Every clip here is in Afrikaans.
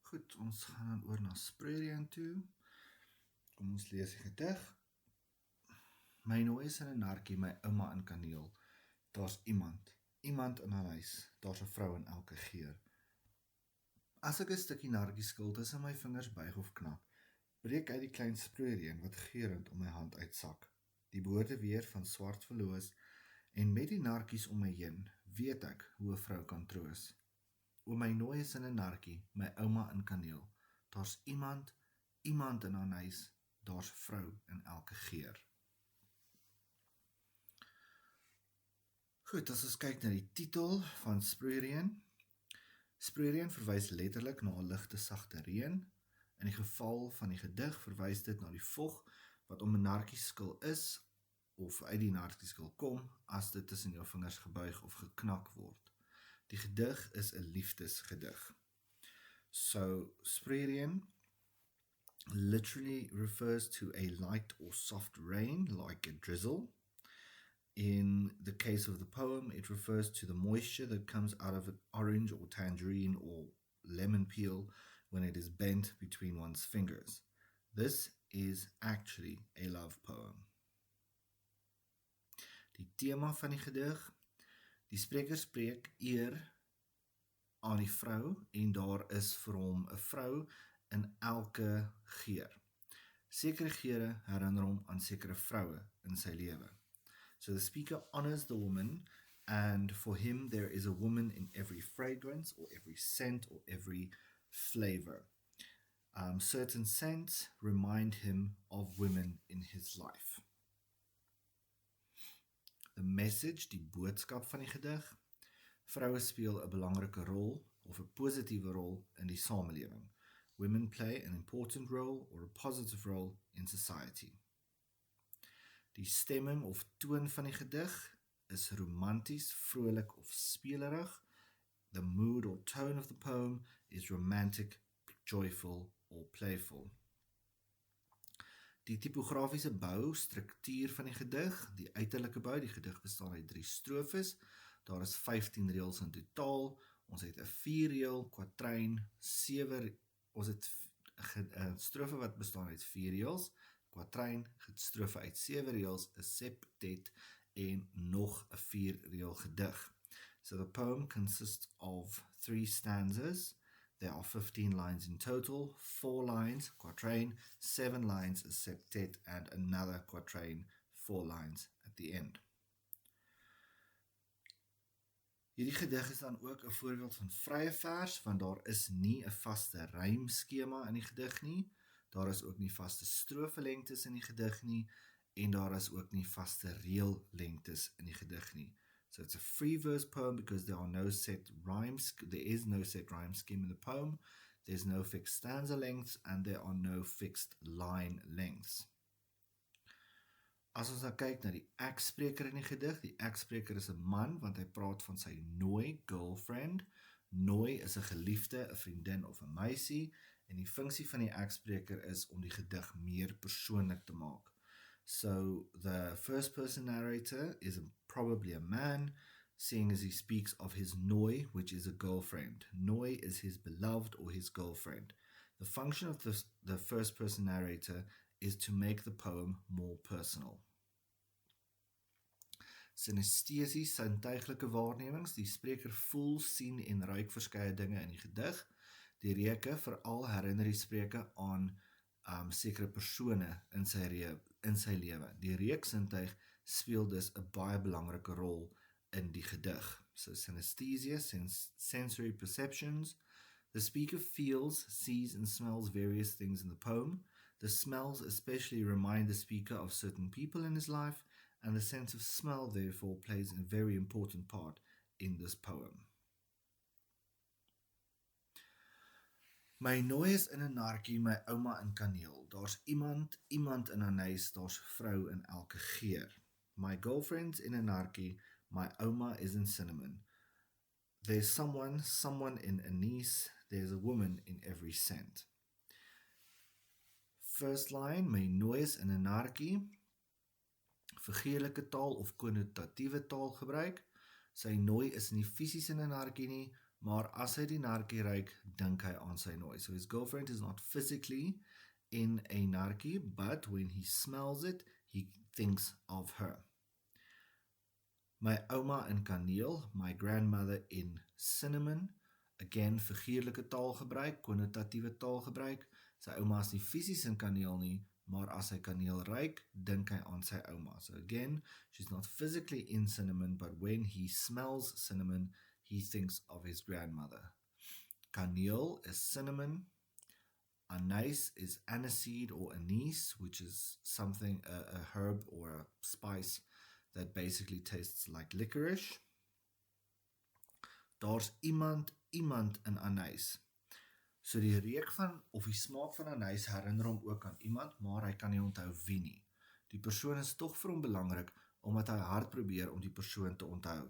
Goed, ons gaan dan oor na Spreurie toe. Kom ons lees die gedig. My nooi is in 'n narkie, my ouma in kaneel. Daar's iemand in haar huis, daar's 'n vrou in elke geur. As ek 'n stukkie narkie skil tussen my vingers buig of knap, breek uit die klein spreureen wat geurend om my hand uitsak. Die boorde weer van swart verloos, en met die narkies om my heen, weet ek hoe 'n vrou kan troos. O my nooi is in 'n narkie, my ouma in kaneel. Daar's iemand in haar huis, daar's 'n vrou in elke geur. Goed, as ons kyk na die titel van Spreurie. Spreurie verwys letterlik na 'n ligte sagte reën. In die geval van die gedig verwys dit na die vog wat om 'n narkieskil is of uit die narkieskil kom as dit tussen jou vingers gebuig of geknak word. Die gedig is 'n liefdesgedig. So Spreurie literally refers to a light or soft rain like a drizzle. In the case of the poem, it refers to the moisture that comes out of an orange or tangerine or lemon peel when it is bent between one's fingers. This is actually a love poem. Die tema van die gedig. Die spreker spreek eer aan die vrou en daar is vir hom 'n vrou in elke geur. Sekere geure herinner hom aan sekere vroue in sy lewe. So the speaker honors the woman, and for him there is a woman in every fragrance or every scent or every flavor. Certain scents remind him of women in his life. The message, die boodskap van die gedig. Vroue speel 'n belangrike rol of 'n positiewe rol in die samelewing. Women play an important role or a positive role in society. Die stemming of toon van die gedig is romanties, vrolik of spelerig. The mood or tone of the poem is romantic, joyful or playful. Die typografiese bou, struktuur van die gedig, die uiterlike bou, die gedig bestaan uit 3 strofes. Daar is 15 reëls in totaal. Ons het 'n 4-reël, kwatryn, 7, ons het 'n strofe wat bestaan uit 4 reëls, kwatryn, strofe uit 7 reëls, 'n septet en nog 'n 4-reël gedig. So the poem consists of 3 stanzas. There are 15 lines in total, 4 lines, quatrain, 7 lines, a septet, and another quatrain, 4 lines at the end. Hierdie gedig is dan ook 'n voorbeeld van vrye vers, want daar is nie 'n vaste rymskema in die gedig nie. Daar is ook nie vaste strofelengtes in die gedig nie, en daar is ook nie vaste reëllengtes in die gedig nie. So it's a free verse poem because there is no set rhyme scheme in the poem, there's no fixed stanza lengths, and there are no fixed line lengths. As ons nou kyk na die ek-spreker in die gedig, die ek-spreker is 'n man, want hy praat van sy nooi, girlfriend. Nooi is 'n geliefde, 'n vriendin of 'n meisie, en die funksie van die ek-spreker is om die gedig meer persoonlik te maak. So the first person narrator is probably a man, seeing as he speaks of his nooi, which is a girlfriend. Nooi is his beloved or his girlfriend. The function of the first person narrator is to make the poem more personal. Synestesies, sintuiglike waarnemings. Die spreker voel, sien en ruik verskeie dinge in die gedig. Die reuke veral herinner die spreker aan sekere persone in sy lewe. Die reuksintuig speel dus 'n baie belangrike rol in die gedig. So synesthesia, sensory perceptions. The speaker feels, sees and smells various things in the poem. The smells especially remind the speaker of certain people in his life, and the sense of smell therefore plays a very important part in this poem. My nooi is in 'n narkie, my ouma in kaneel. Daar's iemand in 'n huis, daar's 'n vrou in elke geur. My girlfriend's in 'n narkie, my ouma is in cinnamon. There's someone in anise, there's a woman in every scent. First line, my nooi is in 'n narkie. Figuurlike taal of konnotatiewe taal gebruik. Sy nooi is nie fisies in 'n narkie nie, maar as hy die narkie ruik, dink hy aan sy nooi. So his girlfriend is not physically in a narkie, but when he smells it, he thinks of her. My ouma in kaneel, my grandmother in cinnamon, again figuurlike taalgebruik, konnotatiewe taalgebruik. Sy ouma is nie fisies in kaneel nie, maar as hy kaneel ruik, dink hy aan sy ouma. So again, she's not physically in cinnamon, but when he smells cinnamon, he thinks of his grandmother. Kaneel is cinnamon. Anise is aniseed or anise, which is something, a herb or a spice that basically tastes like licorice. Daar's iemand in anise. So die reuk van, of die smaak van anise herinner hom ook aan iemand, maar hy kan nie onthou wie nie. Die persoon is tog vir hom belangrik, omdat hy hard probeer om die persoon te onthou.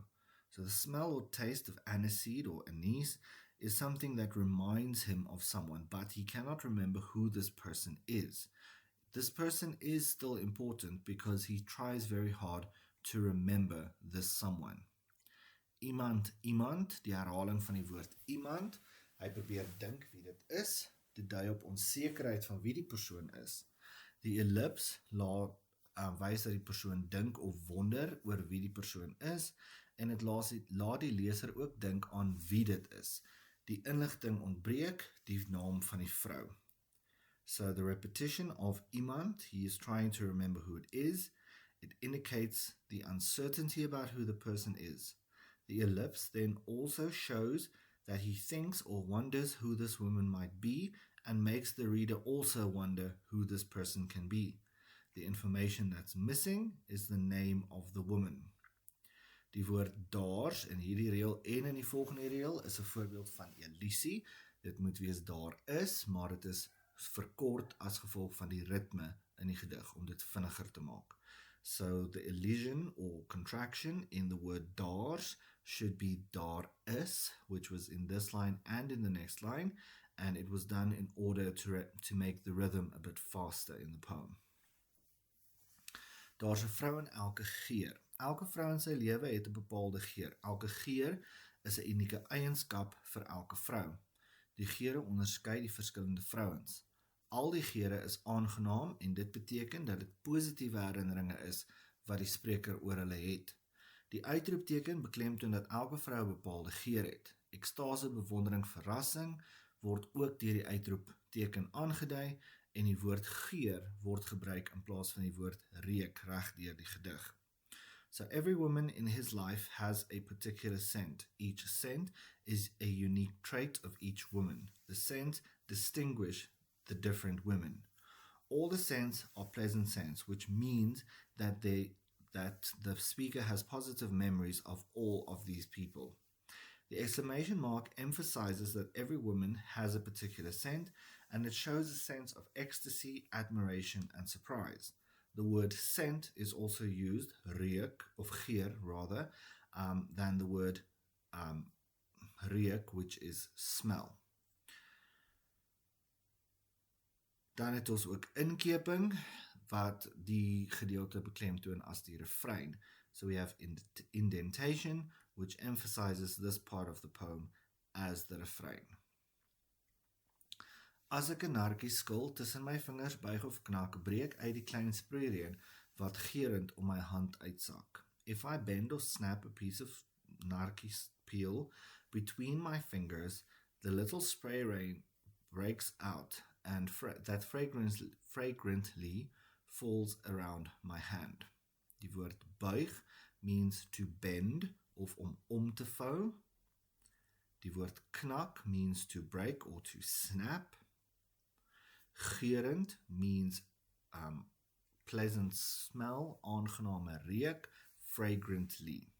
So the smell or taste of aniseed or anise is something that reminds him of someone, but he cannot remember who this person is. This person is still important because he tries very hard to remember this someone. Iemand, die herhaling van die woord iemand, hy probeer dink wie dit is, dit dui op onsekerheid van wie die persoon is. Die ellips wys dat die persoon dink of wonder oor wie die persoon is, en dit laat die leser ook dink aan wie dit is. Die inligting ontbreek, die naam van die vrou. So the repetition of iemand, he is trying to remember who it is. It indicates the uncertainty about who the person is. The ellipse then also shows that he thinks or wonders who this woman might be and makes the reader also wonder who this person can be. The information that's missing is the name of the woman. Die woord daars in hierdie reël en in die volgende reël is 'n voorbeeld van elisie. Dit moet wees daar is, maar dit is verkort as gevolg van die ritme in die gedig om dit vinniger te maak. So the elision or contraction in the word daars should be daar is, which was in this line and in the next line, and it was done in order to make the rhythm a bit faster in the poem. Daar's 'n vrou in elke geur. Elke vrou in sy lewe het 'n bepaalde geur. Elke geur is 'n unieke eienskap vir elke vrou. Die geure onderskei die verskillende vrouens. Al die geure is aangenaam en dit beteken dat dit positiewe herinneringe is wat die spreker oor hulle het. Die uitroepteken beklemtoon dat elke vrou 'n bepaalde geur het. Ekstase, bewondering, verrassing word ook deur die uitroepteken aangedui en die woord geur word gebruik in plaas van die woord reuk reg deur die gedig. So every woman in his life has a particular scent. Each scent is a unique trait of each woman. The scents distinguish the different women. All the scents are pleasant scents, which means that the speaker has positive memories of all of these people. The exclamation mark emphasizes that every woman has a particular scent, and it shows a sense of ecstasy, admiration, and surprise. The word scent is also used, reuk, of geur rather, than the word reuk, which is smell. Dan het ons ook inkeping, wat die gedeelte beklemtoon as die refrein. So we have indentation, which emphasizes this part of the poem as the refrain. As ek 'n narkie skil, tussen my vingers buig of knak, breek uit die klein sproeireën wat geurend om my hand uitsak. If I bend or snap a piece of narkie peel between my fingers, the little spray rain breaks out and that fragrantly falls around my hand. Die woord buig means to bend of om te vou. Die woord knak means to break or to snap. Geurend means pleasant smell, aangename reuk, fragrantly.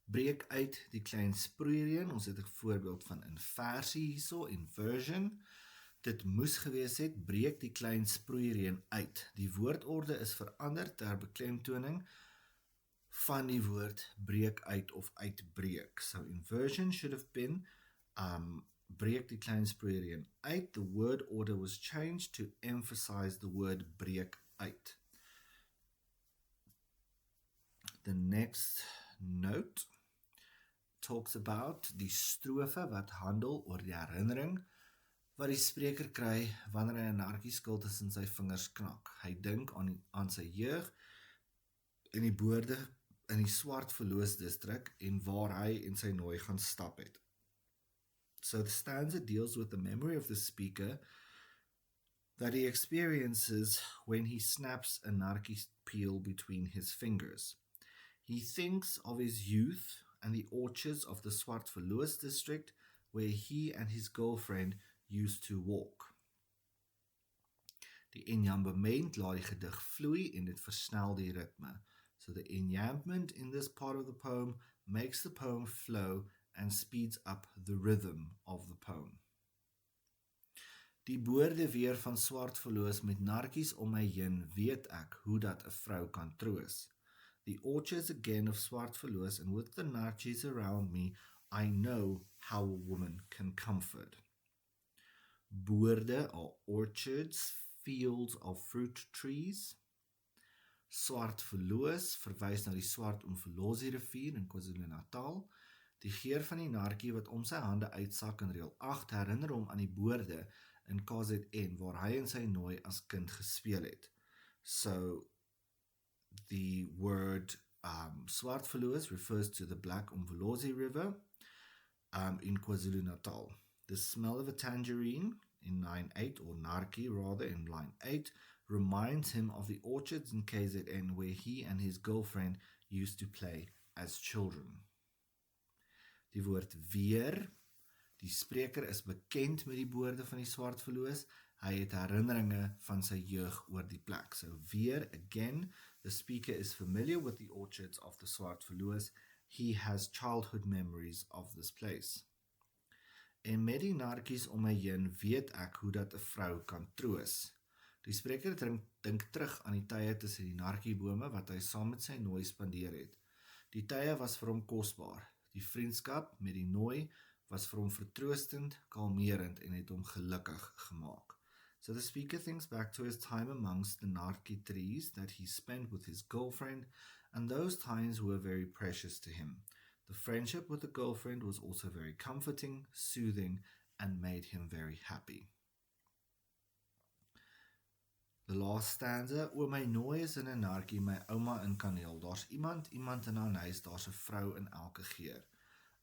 Breek uit die klein sproeireën, ons het 'n voorbeeld van inversie hierso, inversion. Dit moes gewees het, breek die klein sproeireën uit. Die woordorde is verander ter beklemtoning van die woord breek uit of uitbreek. So inversion should have been breek die klein sproeireën uit. The word order was changed to emphasize the word breek uit. The next note, talks about die strofe wat handel oor die herinnering wat die spreker kry wanneer hy 'n nartjieskil tussen sy vingers knak. Hy dink aan sy jeug in die boorde in die Swart Verloos distrik en waar hy en sy nooi gaan stap het. So the stanza deals with the memory of the speaker that he experiences when he snaps a nartjie peel between his fingers. He thinks of his youth and the orchards of the Swart Verloos district where he and his girlfriend used to walk. Die enjambement laat die gedig vloei en dit versnel die ritme. So the enjambment in this part of the poem makes the poem flow and speeds up the rhythm of the poem. Die boorde weer van Swart Verloos met nartjies om my heen weet ek hoe dat 'n vrou kan troos. The orchards again of Swart Verloos and with the nartjies around me, I know how a woman can comfort. Boorde are orchards, fields of fruit trees. Swart Verloos verwys na die Swart Umfolozi rivier in KwaZulu-Natal. Die geur van die nartjie wat om sy hande uitsak in reël 8 herinner hom aan die boorde in KZN waar hy en sy nooi as kind gespeel het. So the word Swart Verloos refers to the Black Umfolozi River in KwaZulu-Natal. The smell of a tangerine in line 8, or nartjie rather in line 8, reminds him of the orchards in KZN where he and his girlfriend used to play as children. Die woord weer, die spreker is bekend met die boorde van die Swart Verloos, hy het herinneringe van sy jeug oor die plek. So weer, again, the speaker is familiar with the orchards of the Swart Verloos, he has childhood memories of this place. En met die nartjies om my heen weet ek hoe dat 'n vrou kan troos. Die spreker dink terug aan die tye tussen die nartjiebome wat hy saam met sy nooi spandeer het. Die tye was vir hom kosbaar. Die vriendskap met die nooi was vir hom vertroostend, kalmerend en het hom gelukkig gemaak. So the speaker thinks back to his time amongst the nartjie trees that he spent with his girlfriend, and those times were very precious to him. The friendship with the girlfriend was also very comforting, soothing, and made him very happy. The last stanza, oor my nooi is in 'n nartjie, my ouma in kaneel. Daar's iemand in haar huis, daar's 'n vrou in elke geur.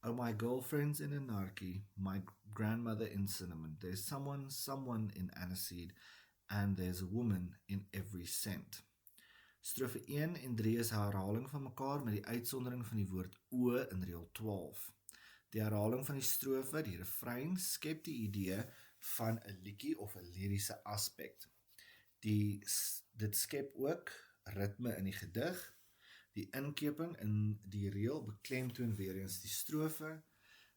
Oh, my girlfriend's in 'n nartjie, my grandmother in cinnamon. There's someone in aniseed, and there's a woman in every scent. Strofe 1 en 3 is 'n herhaling van mekaar met die uitsondering van die woord o in reël 12. Die herhaling van die strofe, die refrein, skep die idee van 'n liedjie of 'n liriese aspek. Dit skep ook ritme in die gedig. Die inkeping in die reël beklemtoon weer eens die strofe.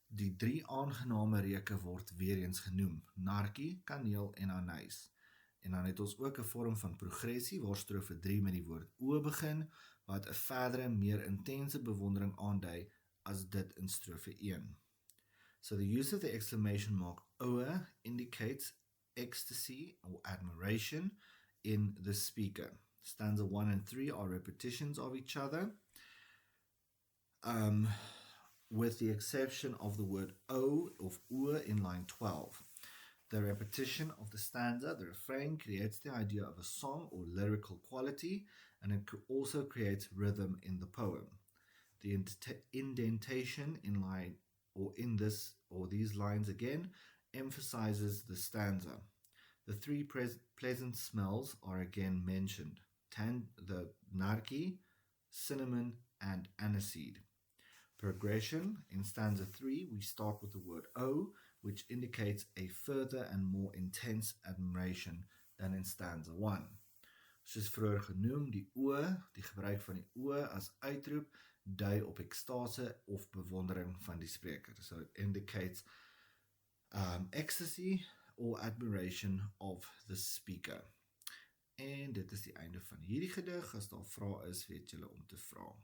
Die 3 aangename reuke word weer eens genoem: nartjie, kaneel en anys. En dan het ons ook 'n vorm van progressie waar strofe 3 met die woord o begin, wat 'n verdere, meer intense bewondering aandui as dit in strofe 1. So the use of the exclamation mark o indicates ecstasy or admiration in the speaker. Stanza 1 and 3 are repetitions of each other, with the exception of the word o of o in line 12. The repetition of the stanza, the refrain, creates the idea of a song or lyrical quality, and it also creates rhythm in the poem. The indentation in line or these lines again emphasizes the stanza. The 3 pleasant smells are again mentioned: the nartjie, cinnamon, and aniseed. Progression. In stanza 3, we start with the word o, which indicates a further and more intense admiration than in stanza 1. Soos vroeër genoem, die gebruik van die o as uitroep, dui op ekstase of bewondering van die spreker. So it indicates ecstasy or admiration of the speaker. En dit is die einde van hierdie gedig. As daar vrae is, weet julle om te vra.